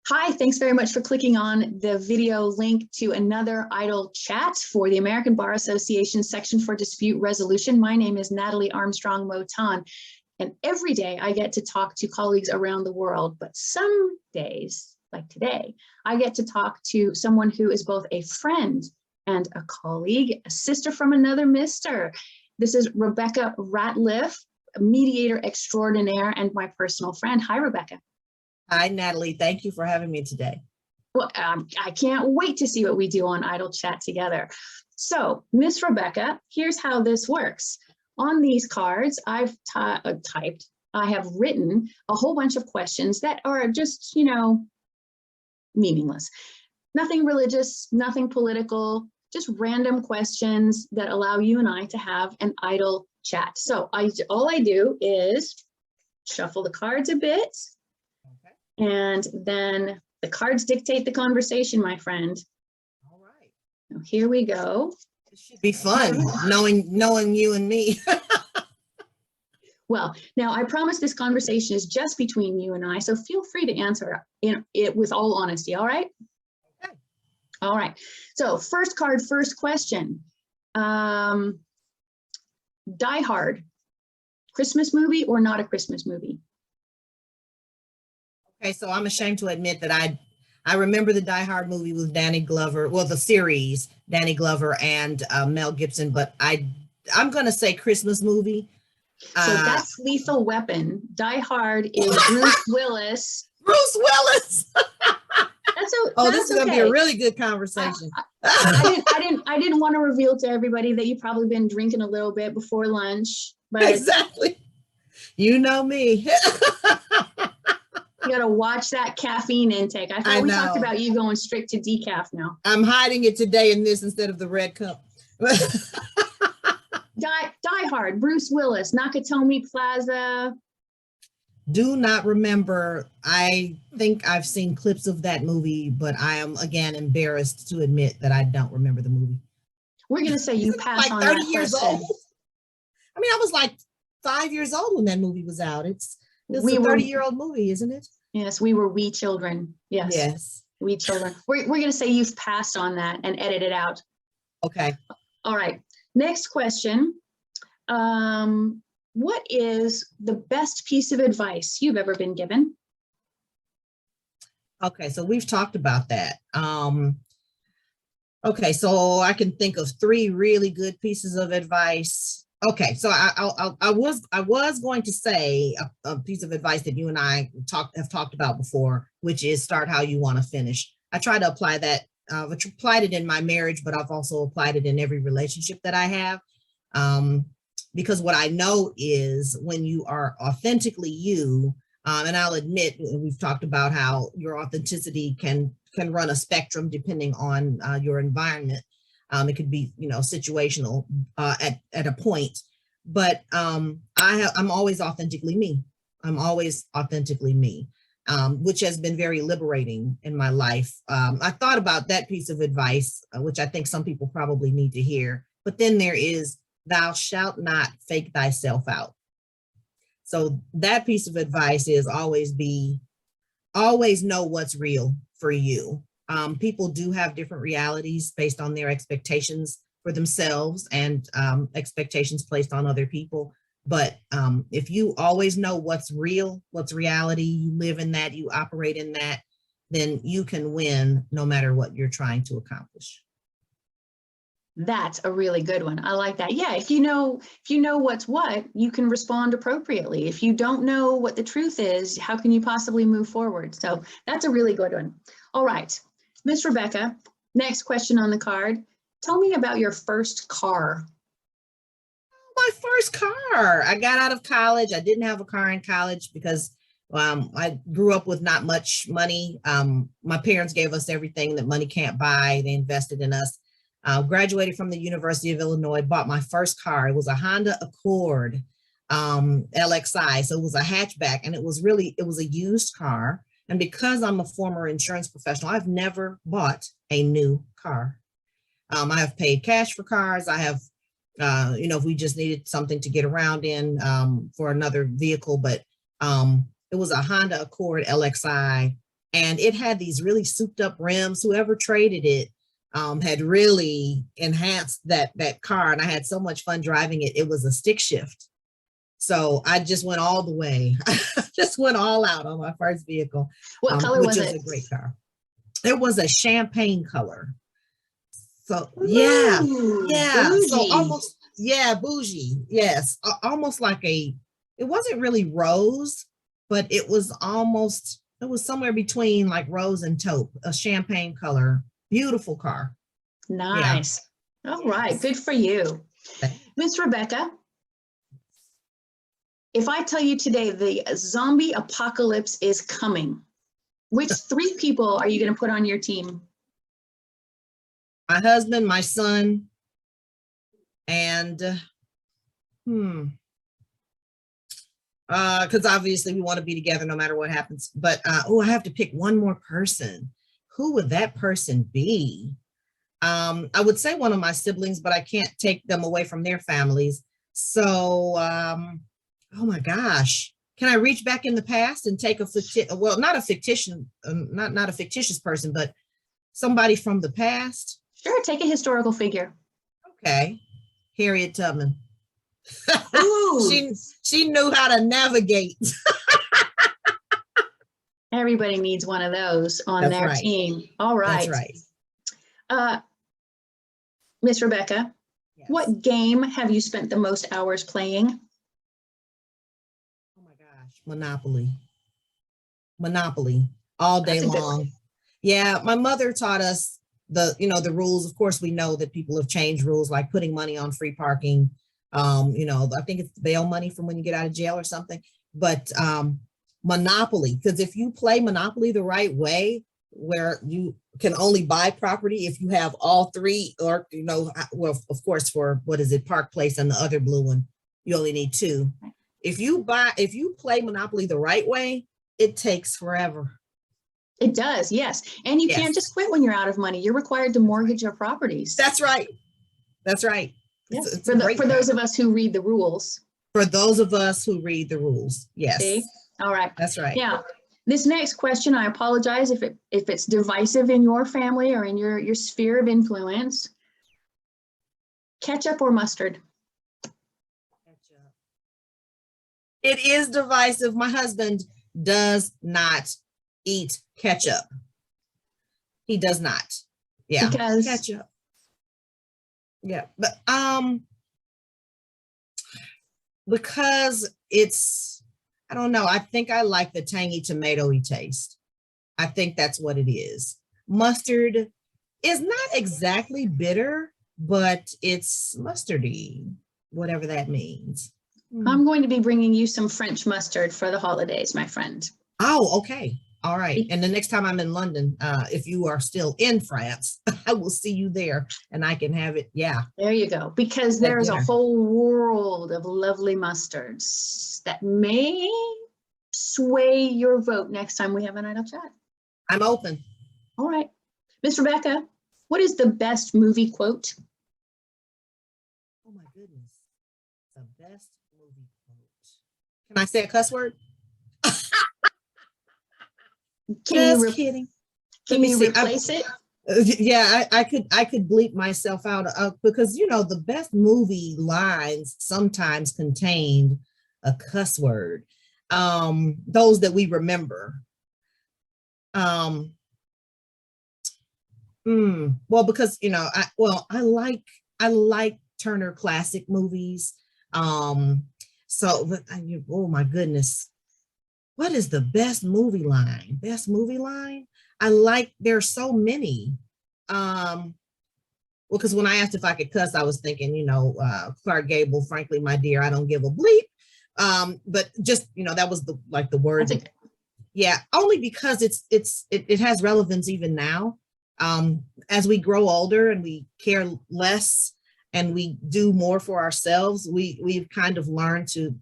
Hi, thanks very much for clicking on the video link to another Idle Chat for the American Bar Association Section for Dispute Resolution. My name is Natalie Armstrong-Motin, and every day I get to talk to colleagues around the world, but some days, like today, I get to talk to someone who is both a friend and a colleague, a sister from another mister. This is Rebekah Ratliff, a mediator extraordinaire and my personal friend. Hi, Rebekah. Hi, Natalie. Thank you for having me today. Well, I can't wait to see what we do on Idle Chat together. So, Miss Rebekah, here's how this works. On these cards, I've typed, I have written a whole bunch of questions that are just, meaningless. Nothing religious, nothing political, just random questions that allow you and I to have an idle chat. So all I do is shuffle the cards a bit. And then the cards dictate the conversation, my friend. All right. Now, here we go. It should be fun knowing you and me. Well, now I promise this conversation is just between you and I, so feel free to answer it with all honesty, all right? Okay. All right. So first card, first question. Die Hard, Christmas movie or not a Christmas movie? Okay, so I'm ashamed to admit that I remember the Die Hard movie with Danny Glover, well, the series, Danny Glover and Mel Gibson, but I'm going to say Christmas movie. So that's Lethal Weapon. Die Hard is Bruce Willis. Bruce Willis. This is going to be a really good conversation. I didn't want to reveal to everybody that you've probably been drinking a little bit before lunch. But exactly. You know me. You got to watch that caffeine intake. I thought we talked about you going strict to decaf now. I'm hiding it today in this instead of the red cup. Die Hard, Bruce Willis, Nakatomi Plaza. Do not remember. I think I've seen clips of that movie, but I am, again, embarrassed to admit that I don't remember the movie. We're going to say you passed like on 30 that years question. old. I mean, I was like 5 years old when that movie was out. It's a 30-year-old movie, isn't it? Yes, we were wee children. Yes. Yes. Wee children. We're going to say you've passed on that and edit it out. Okay. All right. Next question. What is the best piece of advice you've ever been given? Okay, so we've talked about that. Okay, so I can think of 3 really good pieces of advice. Okay, so I was going to say a piece of advice that you and I have talked about before, which is start how you want to finish. I try to apply that. I've applied it in my marriage, but I've also applied it in every relationship that I have. Because what I know is when you are authentically you, and I'll admit, we've talked about how your authenticity can run a spectrum depending on your environment. It could be, situational at a point, but I'm always authentically me. I'm always authentically me, which has been very liberating in my life. I thought about that piece of advice, which I think some people probably need to hear, but then there is, thou shalt not fake thyself out. So that piece of advice is always know what's real for you. People do have different realities based on their expectations for themselves and expectations placed on other people. But if you always know what's real, what's reality, you live in that, you operate in that, then you can win no matter what you're trying to accomplish. That's a really good one. I like that. Yeah, if you know what's what, you can respond appropriately. If you don't know what the truth is, how can you possibly move forward? So that's a really good one. All right, Miss Rebekah, next question on the card. Tell me about your first car. My first car. I got out of college. I didn't have a car in college because I grew up with not much money. My parents gave us everything that money can't buy. They invested in us. Graduated from the University of Illinois, bought my first car. It was a Honda Accord LXI. So it was a hatchback, and it was a used car. And because I'm a former insurance professional, I've never bought a new car. I have paid cash for cars. I have, if we just needed something to get around in for another vehicle, but it was a Honda Accord LXI. and it had these really souped up rims. Whoever traded it had really enhanced that car, and I had so much fun driving it. It was a stick shift. So I just went all the way. Just went all out on my first vehicle. What color was it? Which was a great car. It was a champagne color. So yeah, yeah. Bougie. So almost, yeah, bougie. Yes, almost like it wasn't really rose, but it was somewhere between like rose and taupe, a champagne color. Beautiful car. Nice. Yeah. All right, good for you. Miss Rebekah, if I tell you today the zombie apocalypse is coming, which 3 people are you going to put on your team? My husband, my son, and because obviously we want to be together no matter what happens. But I have to pick one more person. Who would that person be? I would say one of my siblings, but I can't take them away from their families. So, oh my gosh, can I reach back in the past and take not a fictitious person, but somebody from the past? Sure, take a historical figure. Okay, Harriet Tubman. Ooh. She knew how to navigate. Everybody needs one of those on their team. All right. That's right. Miss Rebekah, yes. What game have you spent the most hours playing? Oh my gosh, Monopoly all day long. Yeah, my mother taught us the rules. Of course, we know that people have changed rules, like putting money on free parking. I think it's bail money from when you get out of jail or something. But Monopoly, because if you play Monopoly the right way, where you can only buy property if you have all 3, or well, of course, for what is it, Park Place and the other blue one, you only need 2. If you play Monopoly the right way, it takes forever. It does, yes. And you can't just quit when you're out of money. You're required to mortgage your properties. That's right. That's right. Yes. For those of us who read the rules. For those of us who read the rules. Yes. See? All right. That's right. Yeah. This next question, I apologize if it's divisive in your family or in your sphere of influence. Ketchup or mustard? Ketchup. It is divisive. My husband does not eat ketchup. He does not. Yeah. Because ketchup. Yeah, but because it's, I don't know. I think I like the tangy tomatoey taste. I think that's what it is. Mustard is not exactly bitter, but it's mustardy, whatever that means. I'm going to be bringing you some French mustard for the holidays, my friend. Oh, okay. All right. And the next time I'm in London, if you are still in France, I will see you there and I can have it. Yeah. There you go. Because there's a whole world of lovely mustards that may sway your vote next time we have an idle chat. I'm open. All right. Miss Rebekah, what is the best movie quote? Oh my goodness. The best movie quote. Can I say a cuss word? Just kidding. Can you replace it? Yeah, I could bleep myself out because the best movie lines sometimes contained a cuss word. Those that we remember. Well, because I like Turner Classic Movies. Oh my goodness. What is the best movie line? Best movie line? There's so many. Well, because when I asked if I could cuss, I was thinking, Clark Gable, frankly, my dear, I don't give a bleep. But just, that was the word. Yeah, only because it has relevance even now. As we grow older and we care less and we do more for ourselves, we've kind of learned to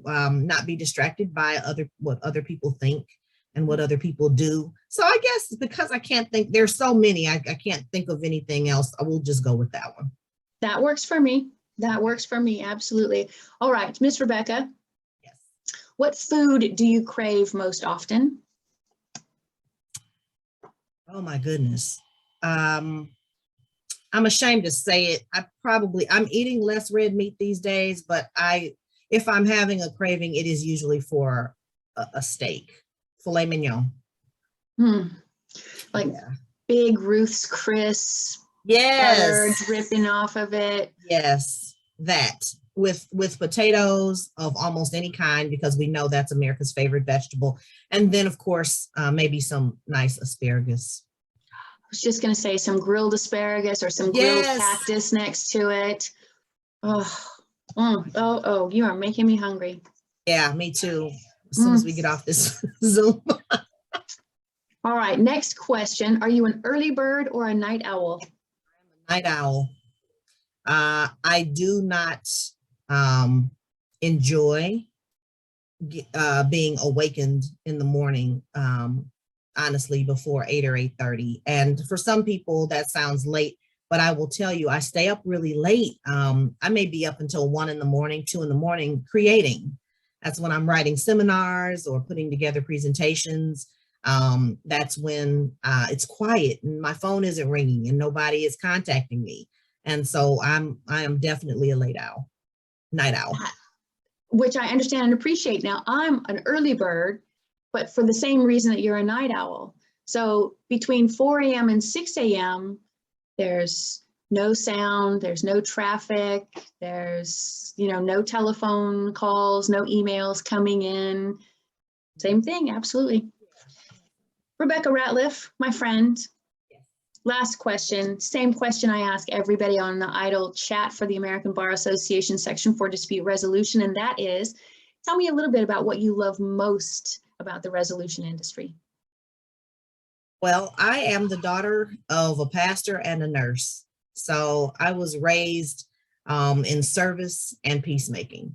not be distracted by what other people think and what other people do. So I guess because I can't think, there's so many, I can't think of anything else. I will just go with that one. That works for me. That works for me. Absolutely. All right, Miss Rebekah. Yes. What food do you crave most often? Oh my goodness. I'm ashamed to say it. I'm eating less red meat these days, but if I'm having a craving, it is usually for a steak, filet mignon. Hmm. Like Yeah. big Ruth's Chris, butter Yes. dripping off of it. Yes. That with potatoes of almost any kind, because we know that's America's favorite vegetable. And then of course, maybe some nice asparagus. I was just going to say some grilled asparagus or some grilled Yes. cactus next to it. Oh, oh, you are making me hungry. Yeah, me too. As soon as we get off this Zoom. All right, next question. Are you an early bird or a night owl? Night owl. I do not enjoy being awakened in the morning, honestly, before 8 or 8:30. And for some people, that sounds late, but I will tell you, I stay up really late. I may be up until 1 in the morning, 2 in the morning, creating. That's when I'm writing seminars or putting together presentations. That's when it's quiet and my phone isn't ringing and nobody is contacting me. And so I am definitely a night owl. Which I understand and appreciate. Now, I'm an early bird, but for the same reason that you're a night owl. So between 4 a.m. and 6 a.m., there's no sound, there's no traffic, there's, no telephone calls, no emails coming in. Same thing, absolutely. Rebekah Ratliff, my friend. Last question, same question I ask everybody on the Idle chat for the American Bar Association section for dispute resolution, and that is, tell me a little bit about what you love most about the resolution industry. Well, I am the daughter of a pastor and a nurse. So I was raised in service and peacemaking.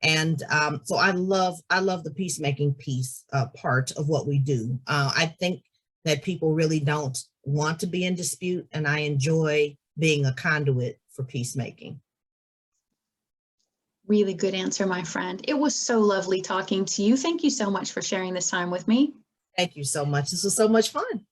And so I love the peacemaking piece part of what we do. I think that people really don't want to be in dispute, and I enjoy being a conduit for peacemaking. Really good answer, my friend. It was so lovely talking to you. Thank you so much for sharing this time with me. Thank you so much. This was so much fun.